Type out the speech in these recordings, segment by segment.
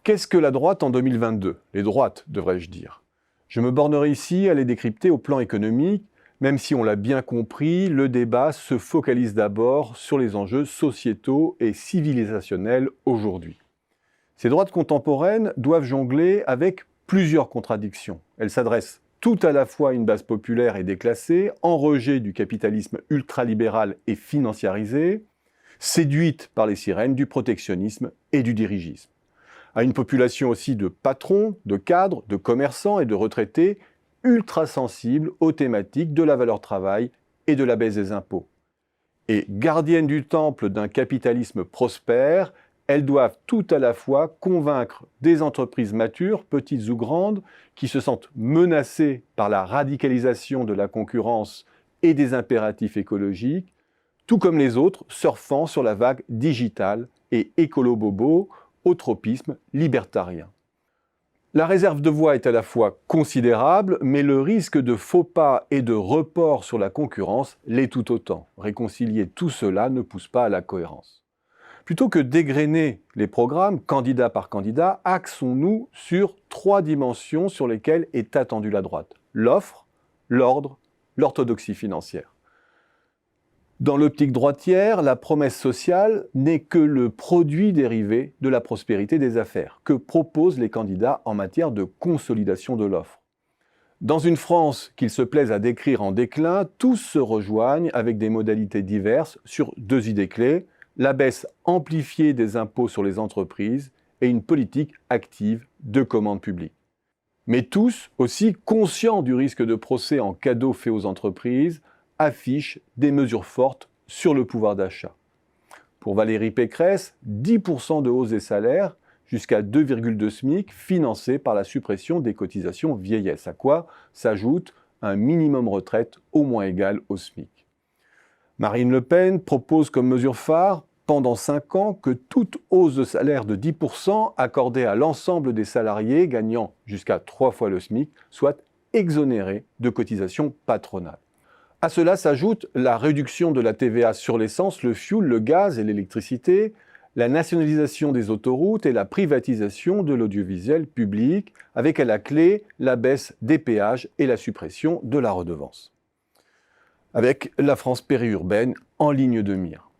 Qu'est-ce que la droite en 2022? Les droites, devrais-je dire. Je me bornerai ici à les décrypter au plan économique, même si on l'a bien compris, le débat se focalise d'abord sur les enjeux sociétaux et civilisationnels aujourd'hui. Ces droites contemporaines doivent jongler avec plusieurs contradictions. Elles s'adressent tout à la fois à une base populaire et déclassée, en rejet du capitalisme ultralibéral et financiarisé, séduite par les sirènes du protectionnisme et du dirigisme. À une population aussi de patrons, de cadres, de commerçants et de retraités ultra sensibles aux thématiques de la valeur travail et de la baisse des impôts. Et gardiennes du temple d'un capitalisme prospère, elles doivent tout à la fois convaincre des entreprises matures, petites ou grandes, qui se sentent menacées par la radicalisation de la concurrence et des impératifs écologiques, tout comme les autres surfant sur la vague digitale et écolo-bobo au tropisme libertarien. La réserve de voix est à la fois considérable, mais le risque de faux pas et de report sur la concurrence l'est tout autant. Réconcilier tout cela ne pousse pas à la cohérence. Plutôt que d'égrener les programmes, candidat par candidat, axons-nous sur 3 dimensions sur lesquelles est attendue la droite. L'offre, l'ordre, l'orthodoxie financière. Dans l'optique droitière, la promesse sociale n'est que le produit dérivé de la prospérité des affaires. Que proposent les candidats en matière de consolidation de l'offre? Dans une France qu'ils se plaisent à décrire en déclin, tous se rejoignent avec des modalités diverses sur 2 idées clés: la baisse amplifiée des impôts sur les entreprises et une politique active de commande publique. Mais tous, aussi conscients du risque de procès en cadeau fait aux entreprises, affichent des mesures fortes sur le pouvoir d'achat. Pour Valérie Pécresse, 10% de hausse des salaires jusqu'à 2,2 SMIC financés par la suppression des cotisations vieillesse, à quoi s'ajoute un minimum retraite au moins égal au SMIC. Marine Le Pen propose comme mesure phare, pendant 5 ans, que toute hausse de salaire de 10% accordée à l'ensemble des salariés gagnant jusqu'à 3 fois le SMIC soit exonérée de cotisations patronales. À cela s'ajoute la réduction de la TVA sur l'essence, le fioul, le gaz et l'électricité, la nationalisation des autoroutes et la privatisation de l'audiovisuel public, avec à la clé la baisse des péages et la suppression de la redevance. Avec la France périurbaine en ligne de mire.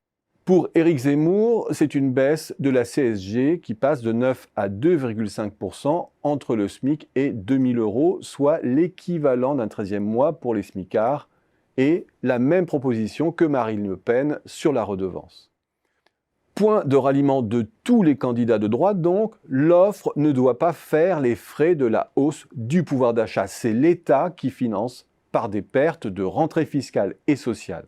Pour Éric Zemmour, c'est une baisse de la CSG qui passe de 9 à 2,5% entre le SMIC et 2 000 €, soit l'équivalent d'un 13e mois pour les smicards, et la même proposition que Marine Le Pen sur la redevance. Point de ralliement de tous les candidats de droite donc, l'offre ne doit pas faire les frais de la hausse du pouvoir d'achat. C'est l'État qui finance par des pertes de rentrée fiscale et sociale.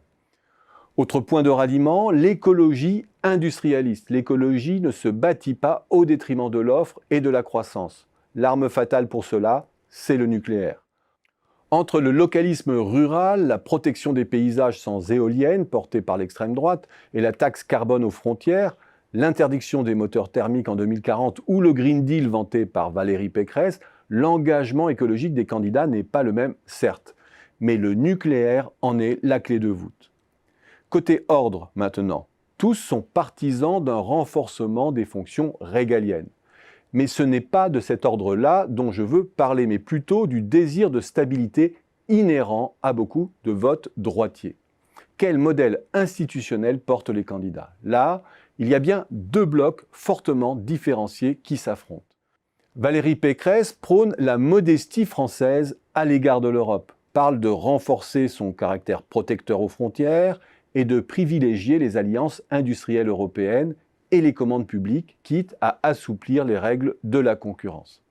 Autre point de ralliement, l'écologie industrialiste. L'écologie ne se bâtit pas au détriment de l'offre et de la croissance. L'arme fatale pour cela, c'est le nucléaire. Entre le localisme rural, la protection des paysages sans éoliennes portée par l'extrême droite et la taxe carbone aux frontières, l'interdiction des moteurs thermiques en 2040 ou le Green Deal vanté par Valérie Pécresse, l'engagement écologique des candidats n'est pas le même, certes, mais le nucléaire en est la clé de voûte. Côté ordre maintenant, tous sont partisans d'un renforcement des fonctions régaliennes. Mais ce n'est pas de cet ordre-là dont je veux parler, mais plutôt du désir de stabilité inhérent à beaucoup de votes droitiers. Quel modèle institutionnel portent les candidats? Là, il y a bien 2 blocs fortement différenciés qui s'affrontent. Valérie Pécresse prône la modestie française à l'égard de l'Europe, parle de renforcer son caractère protecteur aux frontières et de privilégier les alliances industrielles européennes et les commandes publiques, quitte à assouplir les règles de la concurrence.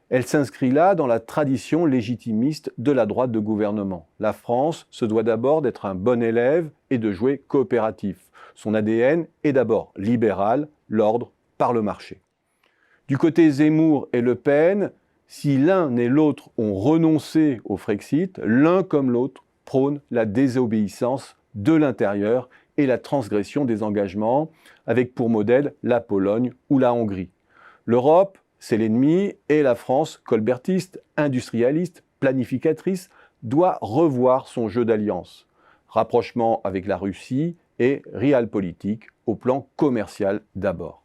Elle s'inscrit là dans la tradition légitimiste de la droite de gouvernement. La France se doit d'abord d'être un bon élève et de jouer coopératif. Son ADN est d'abord libéral, l'ordre par le marché. Du côté Zemmour et Le Pen, si l'un et l'autre ont renoncé au Frexit, l'un comme l'autre prône la désobéissance de l'intérieur et la transgression des engagements, avec pour modèle la Pologne ou la Hongrie. L'Europe, c'est l'ennemi, et la France, colbertiste, industrialiste, planificatrice, doit revoir son jeu d'alliance. Rapprochement avec la Russie et realpolitik au plan commercial d'abord.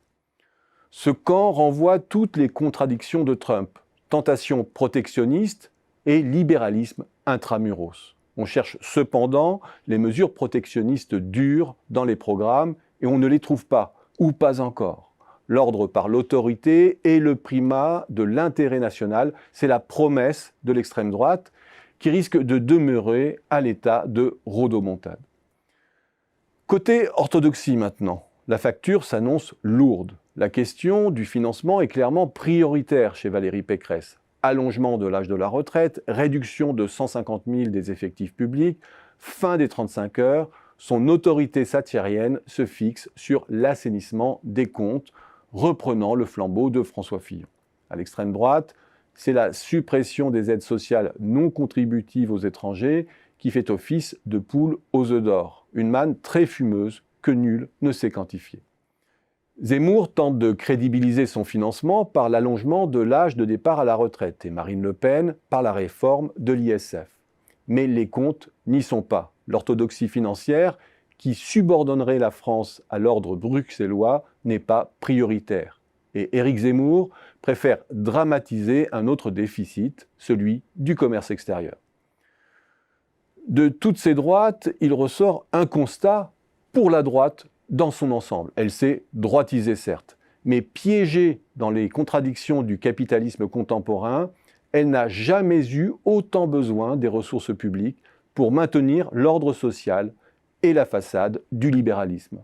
Ce camp renvoie toutes les contradictions de Trump, tentation protectionniste et libéralisme intramuros. On cherche cependant les mesures protectionnistes dures dans les programmes et on ne les trouve pas, ou pas encore. L'ordre par l'autorité et le primat de l'intérêt national, c'est la promesse de l'extrême droite qui risque de demeurer à l'état de rodomontade. Côté orthodoxie maintenant, la facture s'annonce lourde. La question du financement est clairement prioritaire chez Valérie Pécresse. Allongement de l'âge de la retraite, réduction de 150 000 des effectifs publics, fin des 35 heures, son autorité thatchérienne se fixe sur l'assainissement des comptes, reprenant le flambeau de François Fillon. À l'extrême droite, c'est la suppression des aides sociales non contributives aux étrangers qui fait office de poule aux œufs d'or, une manne très fumeuse que nul ne sait quantifier. Zemmour tente de crédibiliser son financement par l'allongement de l'âge de départ à la retraite et Marine Le Pen par la réforme de l'ISF. Mais les comptes n'y sont pas. L'orthodoxie financière, qui subordonnerait la France à l'ordre bruxellois, n'est pas prioritaire. Et Éric Zemmour préfère dramatiser un autre déficit, celui du commerce extérieur. De toutes ces droites, il ressort un constat pour la droite dans son ensemble. Elle s'est droitisée certes, mais piégée dans les contradictions du capitalisme contemporain, elle n'a jamais eu autant besoin des ressources publiques pour maintenir l'ordre social et la façade du libéralisme.